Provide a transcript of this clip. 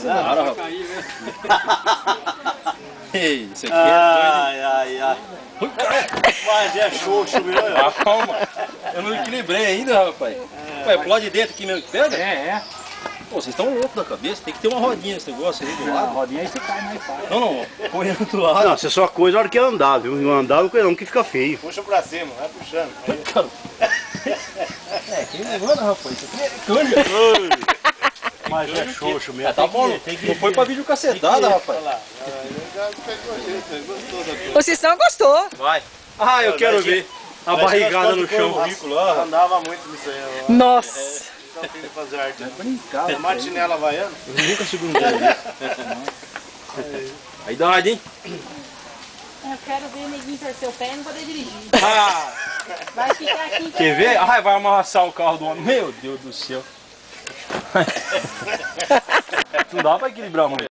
Para, rapaz. Ei, isso aqui ai. Mas é xoxo, viu? Calma. Eu não equilibrei ainda, rapaz. Ué, pro lado de dentro aqui mesmo que pega? É. Pô, vocês estão loucos da cabeça. Tem que ter uma rodinha nesse negócio aí do A lado. rodinha aí você cai mais fácil. Não. Põe do outro lado. Não, você só coisa na hora que andar, viu? Não andar não que fica feio. Puxa pra cima, vai puxando. Que mano, rapaz. Isso aqui é canja. Mas é xoxo mesmo. Tá bom. Não foi pra vídeo cacetada, rapaz. Olha lá. Já pegou jeito, gostou da coisa. O Cistão gostou. Vai. Ah, eu quero ver a barrigada no chão. Eu andava muito nisso aí. Nossa. Então tem que fazer arte. Brincar. É matinela havaiana? Eu nunca subi um dele. Aí dá uma hein? Eu quero ver neguinho torcer o pé e não poder dirigir. Ah, Vai ficar aqui. quer ver? Ai, vai amassar o carro do homem. Meu Deus do céu. Não dá pra equilibrar muito.